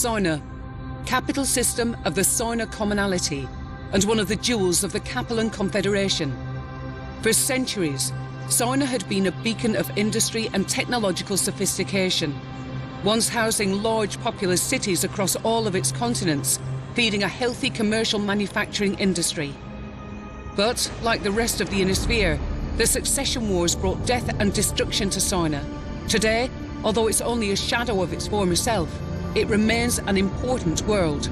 Sarna, capital system of the Sarna Commonality and one of the jewels of the Capellan Confederation. For centuries, Sarna had been a beacon of industry and technological sophistication, once housing large populous cities across all of its continents, feeding a healthy commercial manufacturing industry. But, like the rest of the Inner Sphere, the succession wars brought death and destruction to Sarna. Today, although it's only a shadow of its former self, it remains an important world.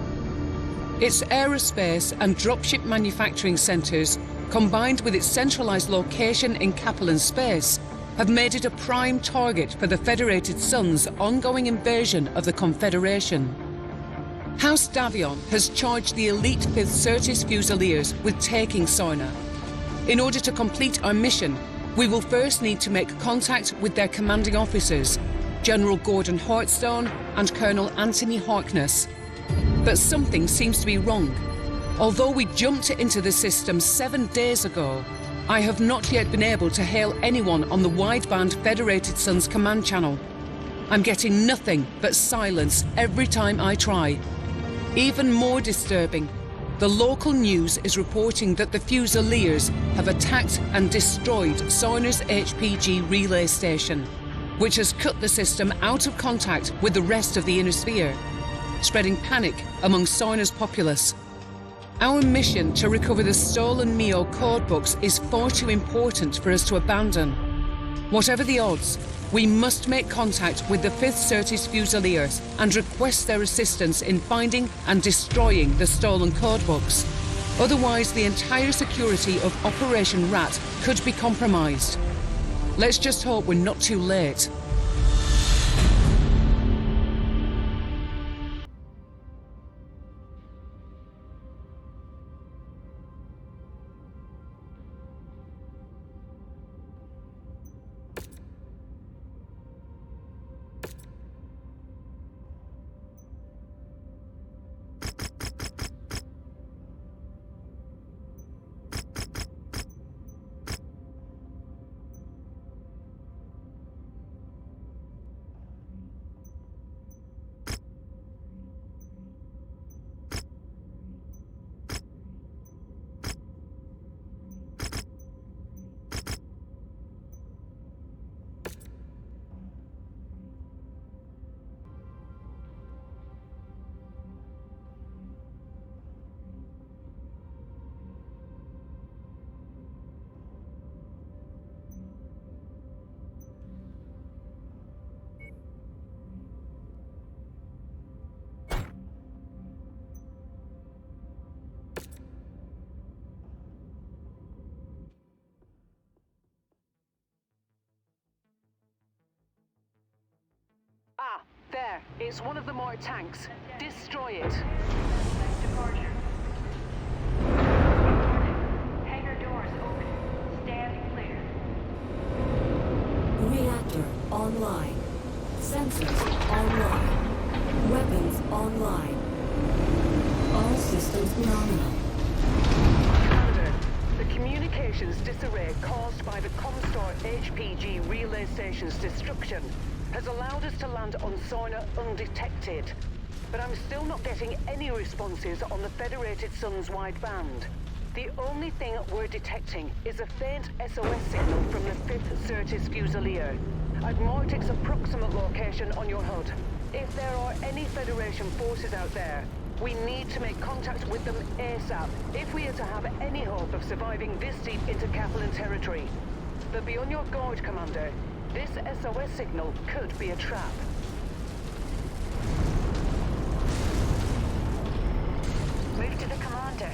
Its aerospace and dropship manufacturing centres, combined with its centralised location in Capellan space, have made it a prime target for the Federated Sun's ongoing invasion of the Confederation. House Davion has charged the elite 5th Certis Fusiliers with taking Sarna. In order to complete our mission, we will first need to make contact with their commanding officers, General Gordon Hartstone and Colonel Anthony Harkness. But something seems to be wrong. Although we jumped into the system 7 days ago, I have not yet been able to hail anyone on the wideband Federated Sun's command channel. I'm getting nothing but silence every time I try. Even more disturbing, the local news is reporting that the Fusiliers have attacked and destroyed Sarna's HPG relay station, which has cut the system out of contact with the rest of the Inner Sphere, spreading panic among Sarna's populace. Our mission to recover the stolen MEO codebooks is far too important for us to abandon. Whatever the odds, we must make contact with the 5th Certis Fusiliers and request their assistance in finding and destroying the stolen codebooks. Otherwise, the entire security of Operation Rat could be compromised. Let's just hope we're not too late. Ah, there. It's one of the more tanks. Destroy it. Departure. Hangar doors open. Stand clear. Reactor online. Sensors online. Weapons online. All systems nominal. Commander, the communications disarray caused by the Comstar HPG relay station's destruction has allowed us to land on Sarna undetected. But I'm still not getting any responses on the Federated Sun's wideband. The only thing we're detecting is a faint SOS signal from the 5th Certis Fusilier. I've marked its approximate location on your HUD. If there are any Federation forces out there, we need to make contact with them ASAP if we are to have any hope of surviving this deep into Capellan territory. But be on your guard, Commander. This SOS signal could be a trap. Move to the commander.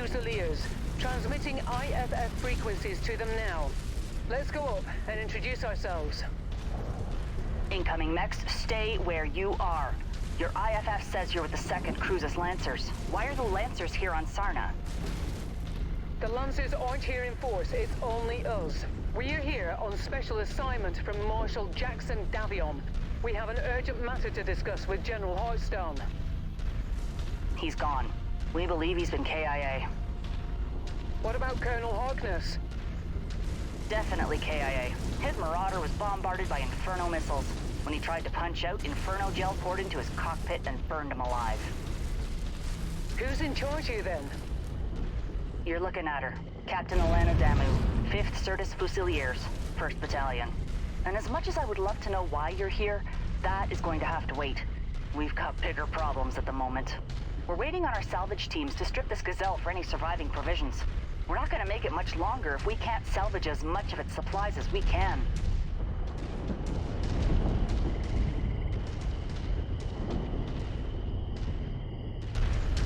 Fusiliers, transmitting IFF frequencies to them now. Let's go up and introduce ourselves. Incoming mechs, stay where you are. Your IFF says you're with the 2nd Cruises Lancers. Why are the Lancers here on Sarna? The Lancers aren't here in force, it's only us. We're here on special assignment from Marshal Jackson Davion. We have an urgent matter to discuss with General Hearthstone. He's gone. We believe he's been KIA. What about Colonel Harkness? Definitely KIA. His Marauder was bombarded by Inferno missiles. When he tried to punch out, Inferno gel poured into his cockpit and burned him alive. Who's in charge here then? You're looking at her. Captain Alana Damu, 5th Certus Fusiliers, 1st Battalion. And as much as I would love to know why you're here, that is going to have to wait. We've got bigger problems at the moment. We're waiting on our salvage teams to strip this Gazelle for any surviving provisions. We're not going to make it much longer if we can't salvage as much of its supplies as we can.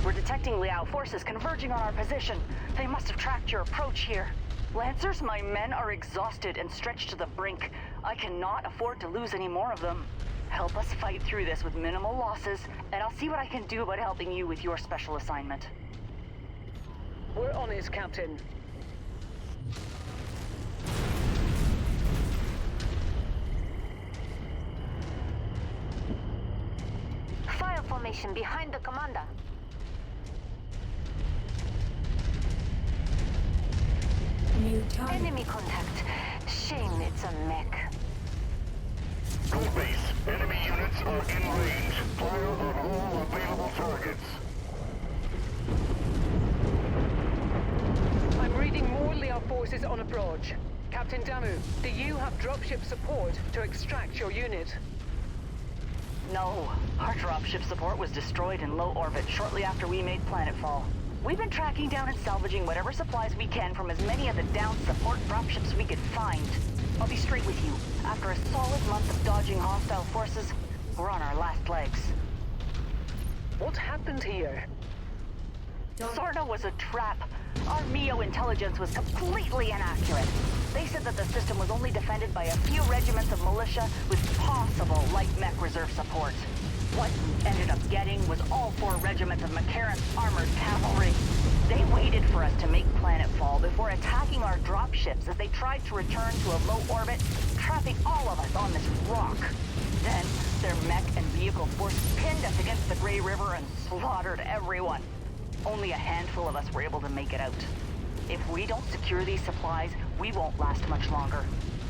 We're detecting Liao forces converging on our position. They must have tracked your approach here. Lancers, my men are exhausted and stretched to the brink. I cannot afford to lose any more of them. Help us fight through this with minimal losses, and I'll see what I can do about helping you with your special assignment. We're on it, Captain. Fire formation behind the commander. New target. Enemy contact. Shame it's a mech. Gold base. Enemy units are in range. Fire on all available targets. I'm reading more Liao forces on approach. Captain Damu, do you have dropship support to extract your unit? No. Our dropship support was destroyed in low orbit shortly after we made planetfall. We've been tracking down and salvaging whatever supplies we can from as many of the downed support dropships we could find. I'll be straight with you. After a solid month of dodging hostile forces, we're on our last legs. What happened here? Sarna was a trap. Our MEO intelligence was completely inaccurate. They said that the system was only defended by a few regiments of militia with possible light mech reserve support. What we ended up getting was all 4 regiments of McCarran's armored cavalry. They waited for us to make planetfall before attacking our dropships as they tried to return to a low orbit, trapping all of us on this rock. Then, their mech and vehicle force pinned us against the Grey River and slaughtered everyone. Only a handful of us were able to make it out. If we don't secure these supplies, we won't last much longer.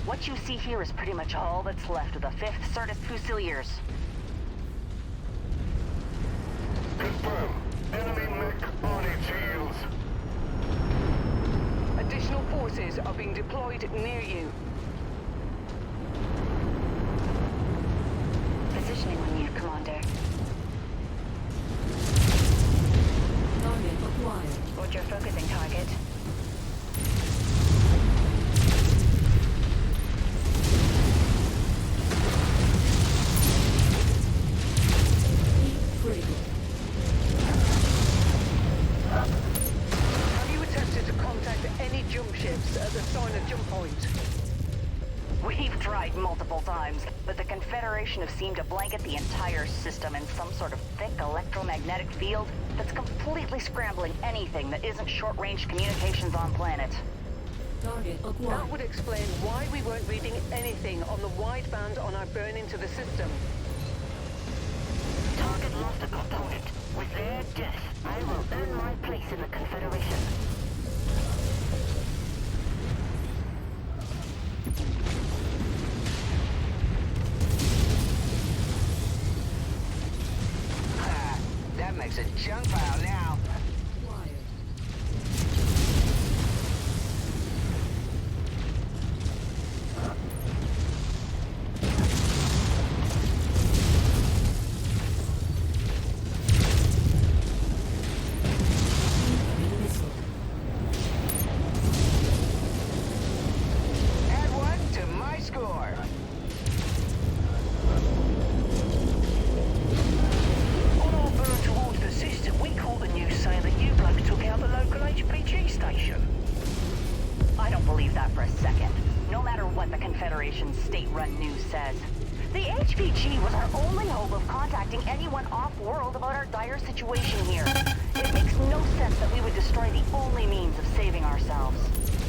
What you see here is pretty much all that's left of the 5th Certus Fusiliers. Confirm. Enemy mech on its heels. Additional forces are being deployed near you. Positioning on you, Commander. Target acquired. What's your focusing target? Critical. Have you attempted to contact any jump ships at the Sarna jump point? We've tried multiple times, but the Confederation have seemed to blanket the entire system in some sort of thick electromagnetic field that's completely scrambling anything that isn't short-range communications on planet. Target That acquired. would explain why we weren't reading anything on the wideband on our burn into the system. Target lost a component. With their death, I will earn my place in the Confederation. That makes a junk pile now. Acquired. Incoming missile. Add 1 to my score. On our burn towards the system, we caught the new HPG was our only hope of contacting anyone off-world about our dire situation here. It makes no sense that we would destroy the only means of saving ourselves.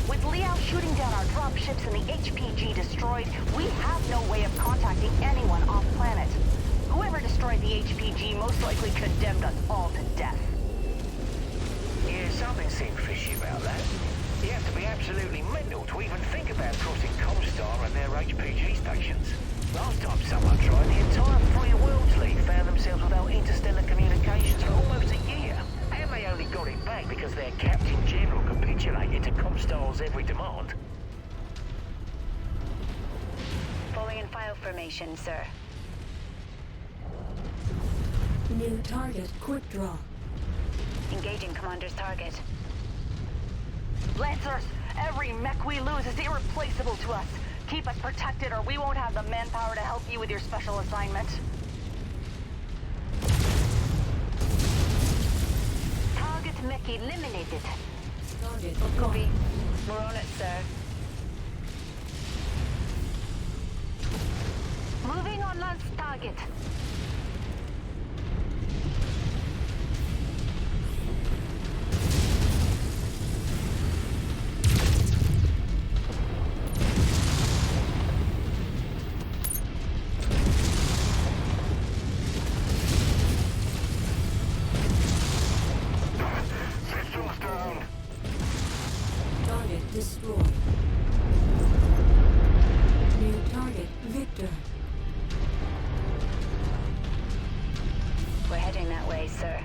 With Liao shooting down our dropships and the HPG destroyed, we have no way of contacting anyone off-planet. Whoever destroyed the HPG most likely condemned us all to death. Yeah, something seemed fishy about that. You have to be absolutely mental to even think about crossing Comstar and their HPG stations. Last time someone tried, the entire Free Worlds League found themselves without interstellar communications for almost a year. And they only got it back because their Captain General capitulated to Comstar's every demand. Falling in file formation, sir. New target, quick draw. Engaging Commander's target. Lancers, every mech we lose is irreplaceable to us. Keep us protected or we won't have the manpower to help you with your special assignment. Target mech eliminated. Target Copy. acquired. We're on it, sir. Moving on last target. Systems down. Target destroyed. New target, Victor. We're heading that way, sir.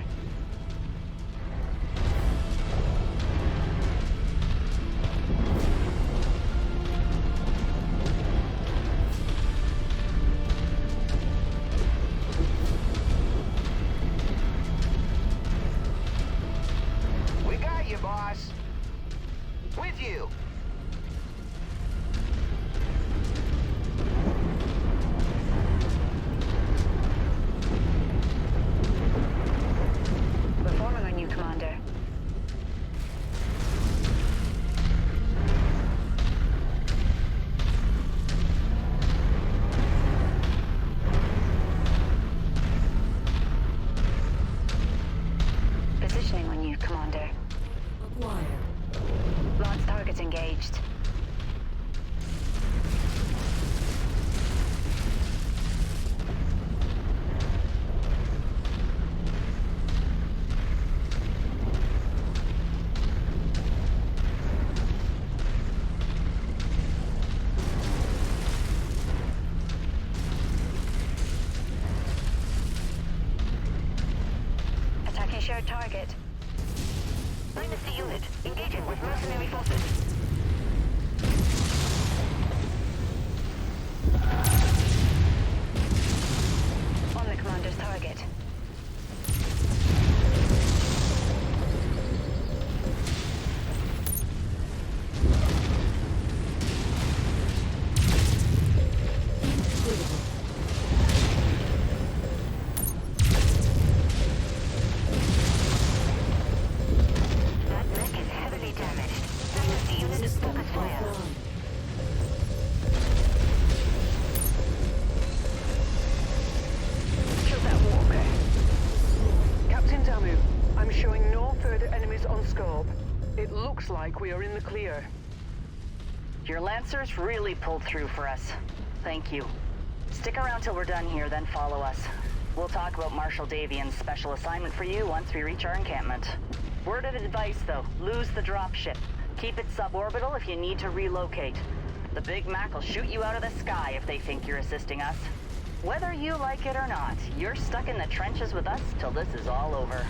We got you, boss. With you. We're forming our new commander. Positioning on you, Commander. Acquired. Launch targets engaged. Attacking shared target. Dynasty unit, engaging with mercenary forces. On the commander's target. Critical. That mech is heavily damaged. Dynasty unit is System focus fire. offline. Kill that walker. Captain Damu, I'm showing no further enemies on scope. It looks like we are in the clear. Your Lancers really pulled through for us. Thank you. Stick around till we're done here, then follow us. We'll talk about Marshal Davion's special assignment for you once we reach our encampment. Word of advice, though, lose the dropship. Keep it suborbital if you need to relocate. The Big Mac will shoot you out of the sky if they think you're assisting us. Whether you like it or not, you're stuck in the trenches with us till this is all over.